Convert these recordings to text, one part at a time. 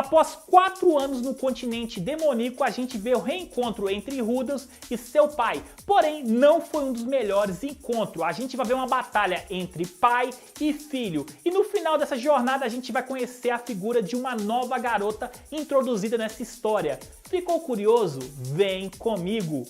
Após 4 anos no continente demoníaco, a gente vê o reencontro entre Rudels e seu pai. Porém, não foi um dos melhores encontros. A gente vai ver uma batalha entre pai e filho. E no final dessa jornada, a gente vai conhecer a figura de uma nova garota introduzida nessa história. Ficou curioso? Vem comigo!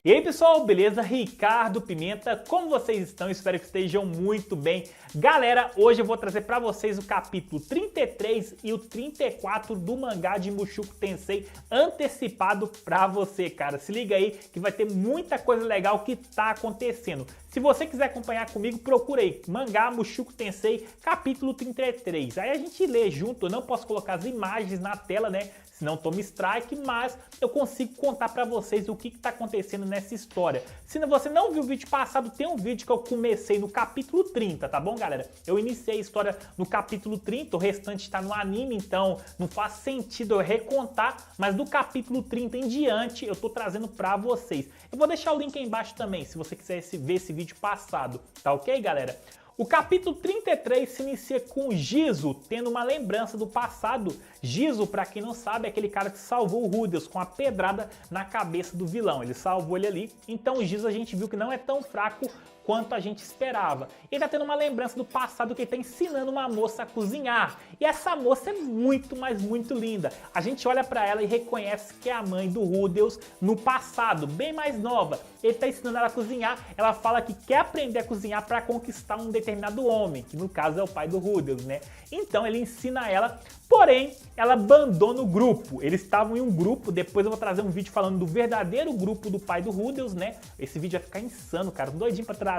E aí pessoal, beleza? Ricardo Pimenta, como vocês estão? Espero que estejam muito bem. Galera, hoje eu vou trazer para vocês o capítulo 33 e o 34 do mangá de Mushoku Tensei antecipado para você, cara. Se liga aí que vai ter muita coisa legal que tá acontecendo. Se você quiser acompanhar comigo, procura aí, mangá Mushoku Tensei, capítulo 33. Aí a gente lê junto, eu não posso colocar as imagens na tela, né? Senão toma strike, mas eu consigo contar pra vocês o que tá acontecendo nessa história. Se você não viu o vídeo passado, tem um vídeo que eu comecei no capítulo 30, tá bom, galera? Eu iniciei a história no capítulo 30, o restante tá no anime, então não faz sentido eu recontar, mas do capítulo 30 em diante eu tô trazendo pra vocês. Eu vou deixar o link aí embaixo também, se você quiser ver esse vídeo passado, tá ok, galera? O capítulo 33 se inicia com Jizo tendo uma lembrança do passado. Jizo, pra quem não sabe, é aquele cara que salvou o Rudels com a pedrada na cabeça do vilão. Ele salvou ele ali. Então o Jizo a gente viu que não é tão fraco quanto a gente esperava. Ele tá tendo uma lembrança do passado que ele tá ensinando uma moça a cozinhar. E essa moça é muito, mas muito linda. A gente olha pra ela e reconhece que é a mãe do Rudels no passado, bem mais nova. Ele tá ensinando ela a cozinhar. Ela fala que quer aprender a cozinhar para conquistar um determinado homem, que no caso é o pai do Rudels, né? Então ele ensina ela, porém ela abandona o grupo. Eles estavam em um grupo, depois eu vou trazer um vídeo falando do verdadeiro grupo do pai do Rudels, né? Esse vídeo vai ficar insano, cara, doidinho pra trazer.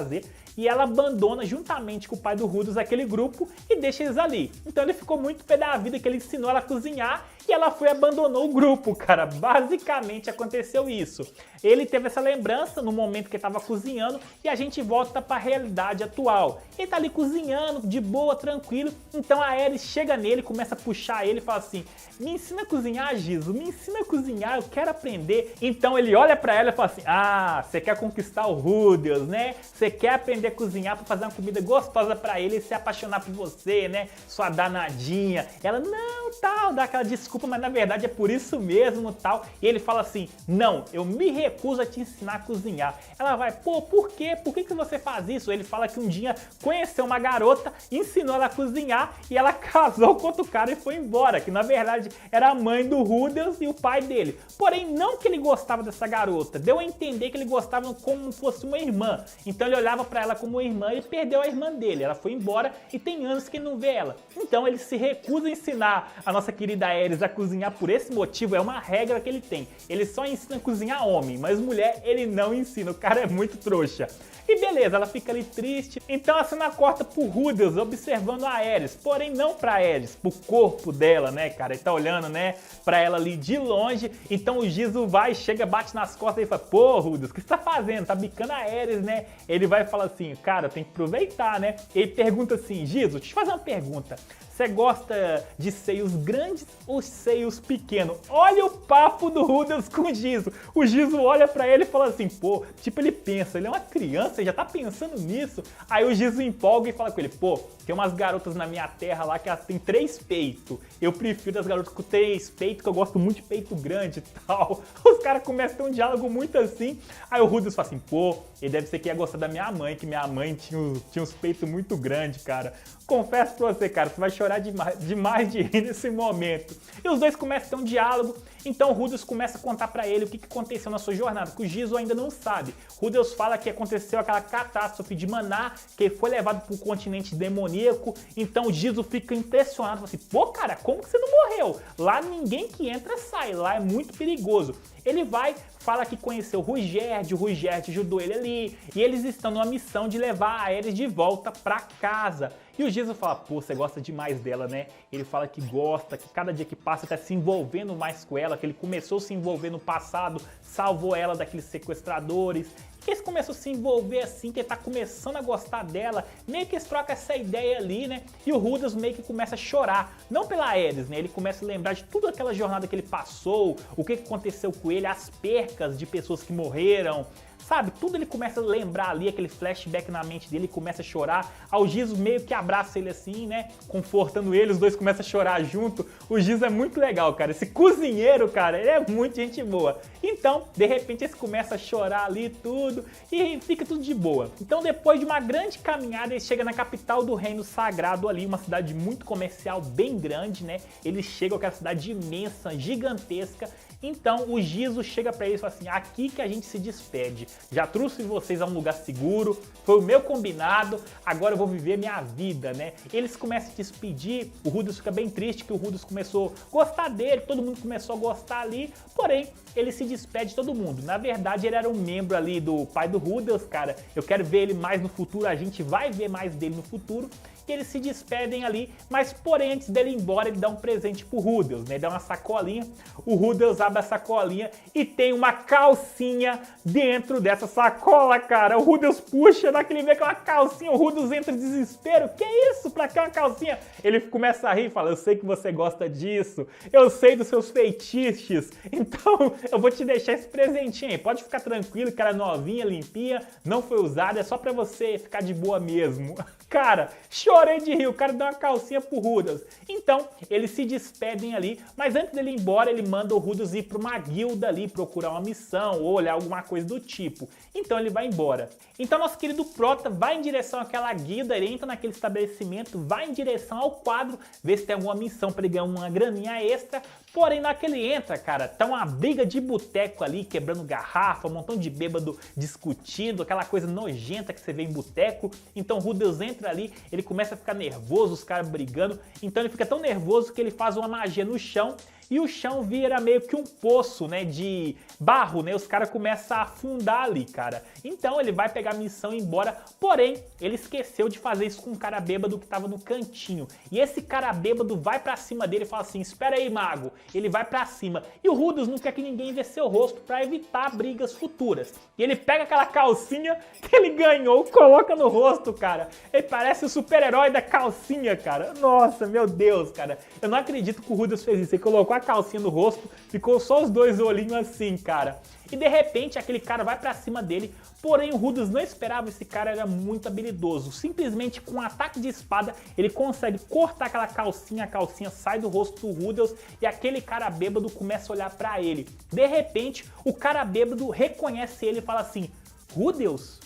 E ela abandona juntamente com o pai do Rudels aquele grupo e deixa eles ali. Então ele ficou muito pé da vida que ele ensinou ela a cozinhar e ela foi e abandonou o grupo, cara. Basicamente aconteceu isso. Ele teve essa lembrança no momento que ele estava cozinhando e a gente volta para a realidade atual. Ele tá ali cozinhando, de boa, tranquilo. Então a Ares chega nele, começa a puxar ele e fala assim: me ensina a cozinhar, Jizo, me ensina a cozinhar, eu quero aprender. Então ele olha para ela e fala assim: ah, você quer conquistar o Rudels, né? Você quer aprender a cozinhar para fazer uma comida gostosa para ele e se apaixonar por você, né? Sua danadinha. Ela, não, tal, dá aquela desculpa, mas na verdade é por isso mesmo, tal. E ele fala assim: não, eu me recuso a te ensinar a cozinhar. Ela vai, pô, por quê? Por que você faz isso? Ele fala que um dia conheceu uma garota, ensinou ela a cozinhar e ela casou com outro cara e foi embora, que na verdade era a mãe do Rudels e o pai dele. Porém, não que ele gostava dessa garota, deu a entender que ele gostava como se fosse uma irmã. Então ele olhava pra ela como uma irmã e perdeu a irmã dele. Ela foi embora e tem anos que não vê ela. Então ele se recusa a ensinar a nossa querida Ares a cozinhar por esse motivo, é uma regra que ele tem. Ele só ensina a cozinhar homem, mas mulher ele não ensina, o cara é muito trouxa. E beleza, ela fica ali triste. Então a cena corta pro Rudels observando a Ares, porém não pra Ares, pro corpo dela, né, cara? Ele tá olhando, né, pra ela ali de longe. Então o Jizo vai, chega, bate nas costas e fala: pô, Rudels, o que você tá fazendo? Tá bicando a Ares, né? Ele vai falar assim: cara, tem que aproveitar, né? Ele pergunta assim: Jizo, deixa eu te fazer uma pergunta. Você gosta de seios grandes ou seios pequenos? Olha o papo do Rudels com o Jizo. O Jizo olha pra ele e fala assim, pô, tipo ele pensa, ele é uma criança, ele já tá pensando nisso. Aí o Jizo empolga e fala com ele, pô, tem umas garotas na minha terra lá que elas têm 3 peitos. Eu prefiro as garotas com 3 peitos, que eu gosto muito de peito grande e tal. Os caras começam a ter um diálogo muito assim. Aí o Rudels fala assim, pô, ele deve ser que ia gostar da minha mãe, que minha mãe tinha uns peitos muito grandes, cara. Confesso pra você, cara, você vai chorar demais de rir nesse momento. E os dois começam a ter um diálogo, então o Rudels começa a contar pra ele o que aconteceu na sua jornada, que o Jizo ainda não sabe. Rudels fala que aconteceu aquela catástrofe de Maná, que ele foi levado pro continente demoníaco, então o Jizo fica impressionado, fala assim, pô, cara, como que você não morreu? Lá ninguém que entra sai, lá é muito perigoso. Ele vai, fala que conheceu o Ruigerd ajudou ele ali, e eles estão numa missão de levar a Ares de volta pra casa. E o Jizo fala, pô, você gosta demais dela, né? Ele fala que gosta, que cada dia que passa tá se envolvendo mais com ela, que ele começou a se envolver no passado, salvou ela daqueles sequestradores, que eles começam a se envolver assim, que ele tá começando a gostar dela, meio que eles trocam essa ideia ali, né? E o Rudels meio que começa a chorar, não pela Ares, né? Ele começa a lembrar de toda aquela jornada que ele passou, o que aconteceu com ele, as percas de pessoas que morreram, sabe? Tudo ele começa a lembrar ali, aquele flashback na mente dele, começa a chorar. Aí o Giz meio que abraça ele assim, né? Confortando ele, os dois começam a chorar junto. O Giz é muito legal, cara. Esse cozinheiro, cara, ele é muito gente boa. Então, de repente, eles começam a chorar ali tudo e fica tudo de boa. Então, depois de uma grande caminhada, ele chega na capital do Reino Sagrado ali, uma cidade muito comercial, bem grande, né? Eles chegam àquela cidade imensa, gigantesca. Então o Gizo chega pra eles e fala assim: aqui que a gente se despede. Já trouxe vocês a um lugar seguro, foi o meu combinado, agora eu vou viver minha vida, né? Eles começam a se despedir, o Rudeus fica bem triste que o Rudeus começou a gostar dele, todo mundo começou a gostar ali, porém ele se despede de todo mundo. Na verdade ele era um membro ali do pai do Rudeus, cara. Eu quero ver ele mais no futuro, a gente vai ver mais dele no futuro. E eles se despedem ali, mas porém antes dele ir embora ele dá um presente pro Rudeus, né? Ele dá uma sacolinha, o Rudeus abre a sacolinha e tem uma calcinha dentro dessa sacola, cara. O Rudeus puxa, naquele vê aquela calcinha, o Rudeus entra em desespero. Que isso? Pra que uma calcinha? Ele começa a rir e fala: eu sei que você gosta disso, eu sei dos seus feitiços, então eu vou te deixar esse presentinho aí. Pode ficar tranquilo, cara, novinha, limpinha, não foi usada, é só pra você ficar de boa mesmo. Cara, chorei de rir, o cara dá uma calcinha pro Rudeus. Então, eles se despedem ali, mas antes dele ir embora, ele manda o Rudeus ir pra uma guilda ali, procurar uma missão ou olhar alguma coisa do tipo. Então ele vai embora. Então nosso querido Prota vai em direção àquela guilda, ele entra naquele estabelecimento, vai em direção ao quadro, vê se tem alguma missão pra ele ganhar uma graninha extra. Porém, na hora que ele entra, cara, tá uma briga de boteco ali, quebrando garrafa, um montão de bêbado discutindo, aquela coisa nojenta que você vê em boteco. Então o Rudeus entra ali, ele começa a ficar nervoso, os caras brigando. Então ele fica tão nervoso que ele faz uma magia no chão e o chão vira meio que um poço, né, de barro, né? Os caras começam a afundar ali, cara. Então ele vai pegar a missão e ir embora, porém, ele esqueceu de fazer isso com um cara bêbado que tava no cantinho. E esse cara bêbado vai pra cima dele e fala assim: espera aí, mago. Ele vai pra cima. E o Rudeus não quer que ninguém vê seu rosto pra evitar brigas futuras. E ele pega aquela calcinha que ele ganhou, coloca no rosto, cara. Ele parece o super-herói da calcinha, cara. Nossa, meu Deus, cara. Eu não acredito que o Rudeus fez isso. Ele colocou a calcinha no rosto, ficou só os dois olhinhos assim, cara. E de repente aquele cara vai pra cima dele, porém o Rudeus não esperava, esse cara era muito habilidoso. Simplesmente com um ataque de espada ele consegue cortar aquela calcinha, a calcinha sai do rosto do Rudeus e aquele cara bêbado começa a olhar pra ele. De repente o cara bêbado reconhece ele e fala assim: Rudeus?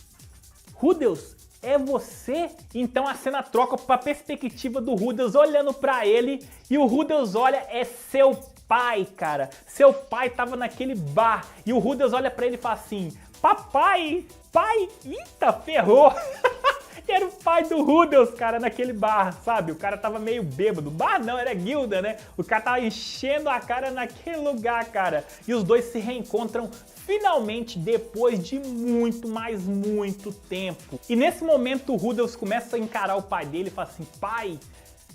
Rudeus? É você? Então a cena troca pra perspectiva do Rudeus olhando pra ele e o Rudeus olha, é seu pai, cara. Seu pai tava naquele bar e o Rudeus olha pra ele e fala assim: papai, pai, eita, ferrou. Era o pai do Rudeus, cara, naquele bar, sabe? O cara tava meio bêbado. Bar não, era guilda, né? O cara tava enchendo a cara naquele lugar, cara. E os dois se reencontram finalmente depois de muito, mas muito tempo. E nesse momento o Rudeus começa a encarar o pai dele e fala assim: pai,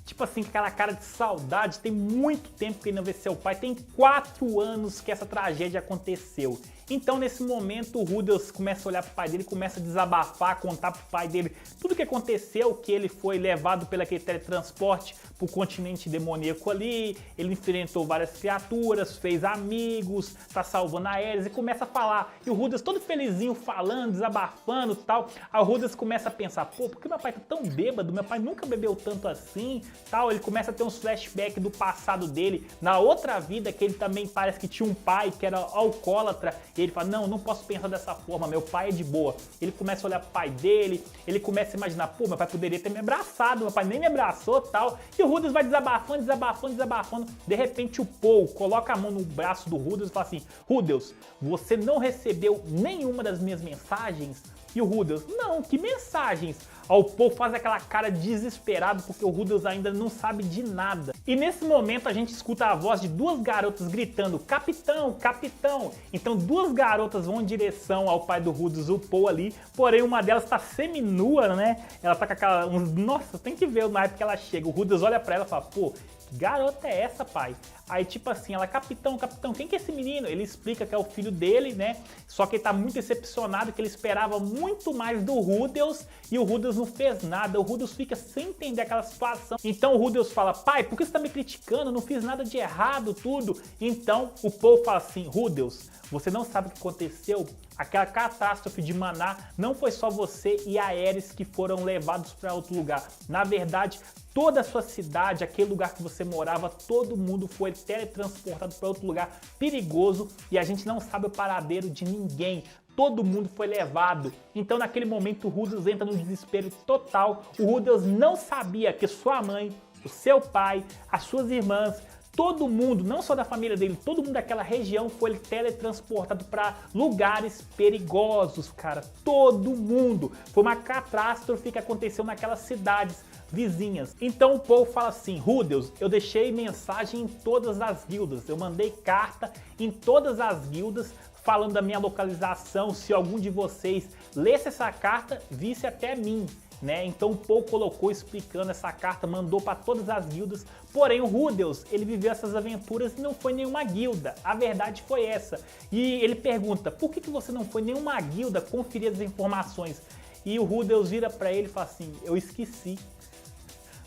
tipo assim, com aquela cara de saudade, tem muito tempo que ele não vê seu pai, tem 4 anos que essa tragédia aconteceu. Então nesse momento o Rudeus começa a olhar pro pai dele, começa a desabafar, contar pro pai dele tudo o que aconteceu, que ele foi levado pelo aquele teletransporte pro continente demoníaco ali, ele enfrentou várias criaturas, fez amigos, tá salvando a Ares e começa a falar. E o Rudeus todo felizinho falando, desabafando e tal. Aí o Rudeus começa a pensar: pô, por que meu pai tá tão bêbado? Meu pai nunca bebeu tanto assim, tal. Ele começa a ter uns flashbacks do passado dele, na outra vida que ele também parece que tinha um pai que era alcoólatra. E ele fala: não posso pensar dessa forma, meu pai é de boa. Ele começa a olhar pro pai dele, ele começa a imaginar: pô, meu pai poderia ter me abraçado, meu pai nem me abraçou, tal. E o Rudeus vai desabafando, desabafando, desabafando. De repente o Paul coloca a mão no braço do Rudeus e fala assim: Rudeus, você não recebeu nenhuma das minhas mensagens? E o Rudeus: não, que mensagens? Aí o Paul faz aquela cara desesperado porque o Rudeus ainda não sabe de nada. E nesse momento a gente escuta a voz de 2 garotas gritando: capitão, capitão. Então 2 garotas vão em direção ao pai do Rudeus, o Paul ali, porém uma delas tá seminua, né? Ela tá com aquela... Nossa, tem que ver na época que ela chega. O Rudeus olha pra ela e fala: pô, que garota é essa, pai? Aí tipo assim, ela: capitão, capitão, quem que é esse menino? Ele explica que é o filho dele, né? Só que ele tá muito decepcionado, que ele esperava muito mais do Rudeus e o Rudeus não fez nada. O Rudeus fica sem entender aquela situação. Então o Rudeus fala: pai, por que você tá me criticando? Eu não fiz nada de errado, tudo. Então o Paul fala assim: Rudeus, você não sabe o que aconteceu? aquela catástrofe de Maná, não foi só você e Aerys que foram levados para outro lugar. Na verdade, toda a sua cidade, aquele lugar que você morava, todo mundo foi teletransportado para outro lugar perigoso e a gente não sabe o paradeiro de ninguém. Todo mundo foi levado. Então naquele momento o Rudels entra no desespero total. O Rudels não sabia que sua mãe, o seu pai, as suas irmãs, todo mundo, não só da família dele, todo mundo daquela região foi teletransportado para lugares perigosos, cara. Todo mundo. Foi uma catástrofe que aconteceu naquelas cidades vizinhas. Então o povo fala assim: Rudels, eu deixei mensagem em todas as guildas, eu mandei carta em todas as guildas falando da minha localização, se algum de vocês lesse essa carta, visse até mim, né? Então o Paul colocou explicando essa carta, mandou para todas as guildas, porém o Rudels, ele viveu essas aventuras e não foi nenhuma guilda, a verdade foi essa. E ele pergunta, por que você não foi nenhuma guilda conferir as informações? E o Rudels vira para ele e fala assim, eu esqueci.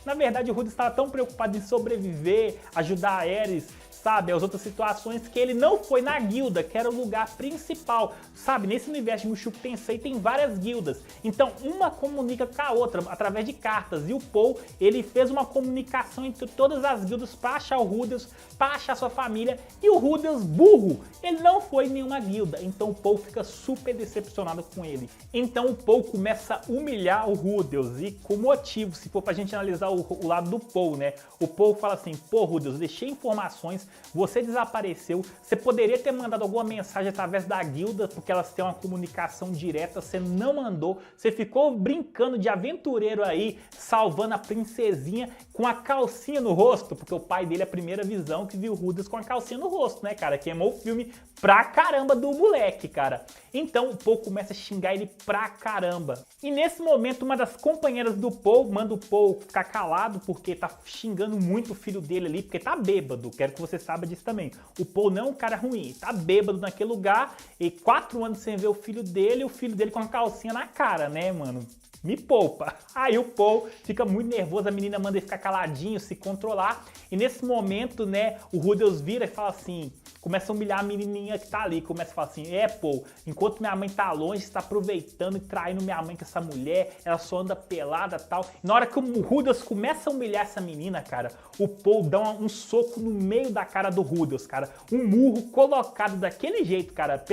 Na verdade o Rudels estava tão preocupado em sobreviver, ajudar a Aerys, sabe, as outras situações, que ele não foi na guilda, que era o lugar principal, sabe, nesse universo de Mushoku Tensei tem várias guildas, então uma comunica com a outra, através de cartas, e o Paul, ele fez uma comunicação entre todas as guildas para achar o Rudels, para achar sua família, e o Rudels, burro, ele não foi em nenhuma guilda, então o Paul fica super decepcionado com ele. Então o Paul começa a humilhar o Rudels, e com motivo, se for pra gente analisar o lado do Paul, né, o Paul fala assim, pô Rudels, deixei informações, você desapareceu, você poderia ter mandado alguma mensagem através da guilda, porque elas têm uma comunicação direta, você não mandou, você ficou brincando de aventureiro aí, salvando a princesinha com a calcinha no rosto, porque o pai dele é a primeira visão que viu o Rudels com a calcinha no rosto, né, cara, queimou o filme pra caramba do moleque, cara. Então o Paul começa a xingar ele pra caramba. E nesse momento uma das companheiras do Paul manda o Paul ficar calado, porque tá xingando muito o filho dele ali, porque tá bêbado, quero que você saiba disso também. O Paul não é um cara ruim, tá bêbado naquele lugar e 4 anos sem ver o filho dele com a calcinha na cara, né, mano? Me poupa. Aí o Paul fica muito nervoso, a menina manda ele ficar caladinho, se controlar. E nesse momento, né, o Rudels vira e fala assim, começa a humilhar a menininha que tá ali, começa a falar assim, Paul, enquanto minha mãe tá longe, você tá aproveitando e traindo minha mãe com essa mulher, ela só anda pelada e tal. E na hora que o Rudels começa a humilhar essa menina, cara, o Paul dá um soco no meio da cara do Rudels, cara, um murro colocado daquele jeito, cara,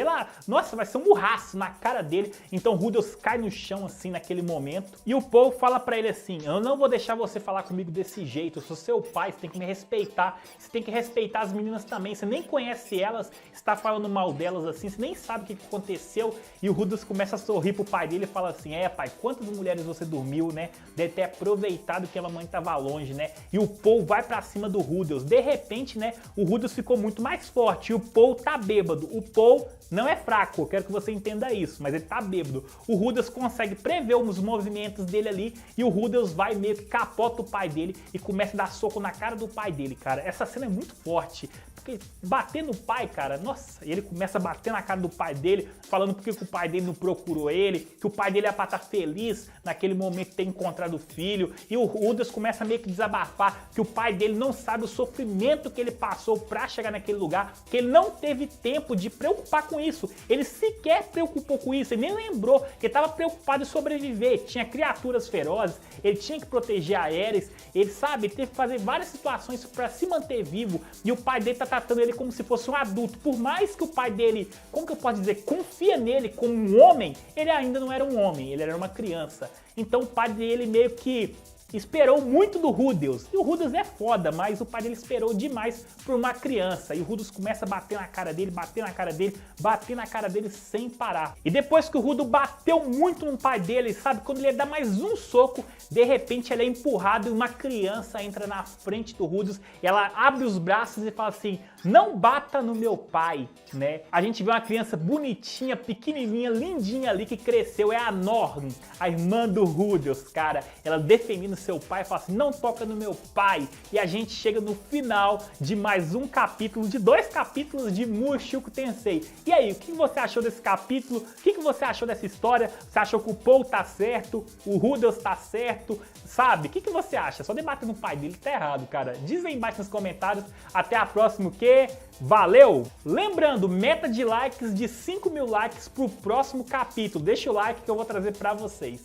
nossa, vai ser um murraço na cara dele. Então o Rudels cai no chão assim naquele momento. E o Paul fala pra ele assim, eu não vou deixar você falar comigo desse jeito, eu sou seu pai, você tem que me respeitar, você tem que respeitar as meninas também, você nem conhece elas, está falando mal delas assim, você nem sabe o que aconteceu. E o Rudels começa a sorrir pro pai dele e fala assim, pai, quantas mulheres você dormiu, né? Deve ter aproveitado que a mãe tava longe, né? E o Paul vai pra cima do Rudels, de repente, né, o Rudels ficou muito mais forte e o Paul tá bêbado. O Paul não é fraco, eu quero que você entenda isso, mas ele tá bêbado. O Rudels consegue prever os movimentos dele ali e o Rudels vai meio que capota o pai dele e começa a dar soco na cara do pai dele, cara. Essa cena é muito forte, porque bater no pai, cara, nossa, ele começa a bater na cara do pai dele, falando porque que o pai dele não procurou ele, que o pai dele é pra estar feliz naquele momento de ter encontrado o filho, e o Rudels começa a meio que desabafar que o pai dele não sabe o sofrimento que ele passou pra chegar naquele lugar, que ele não teve tempo de preocupar com isso, ele sequer preocupou com isso, ele nem lembrou que ele estava preocupado em sobreviver, tinha criaturas ferozes, ele tinha que proteger a Aerys, ele sabe, ele teve que fazer várias situações para se manter vivo, e o pai dele tá tratando ele como se fosse um adulto, por mais que o pai dele, como que eu posso dizer, confia nele como um homem, ele ainda não era um homem, ele era uma criança, então o pai dele meio que esperou muito do Rudels, e o Rudels é foda, mas o pai dele esperou demais por uma criança, e o Rudels começa a bater na cara dele, bater na cara dele, bater na cara dele sem parar. E depois que o Rudels bateu muito no pai dele, sabe, quando ele dá mais um soco, de repente ele é empurrado e uma criança entra na frente do Rudels, e ela abre os braços e fala assim, não bata no meu pai, né? A gente vê uma criança bonitinha, pequenininha, lindinha ali, que cresceu, é a Norn, a irmã do Rudels, cara, ela defendendo seu pai e fala assim, não toca no meu pai. E a gente chega no final de mais um capítulo, de 2 capítulos de Mushoku Tensei. E aí, o que você achou desse capítulo? O que você achou dessa história? Você achou que o Paul tá certo? O Rudels tá certo? Sabe? O que você acha? Só debater no pai dele tá errado, cara. Diz aí embaixo nos comentários. Até a próxima, que valeu! Lembrando, meta de likes de 5.000 likes pro próximo capítulo. Deixa o like que eu vou trazer pra vocês.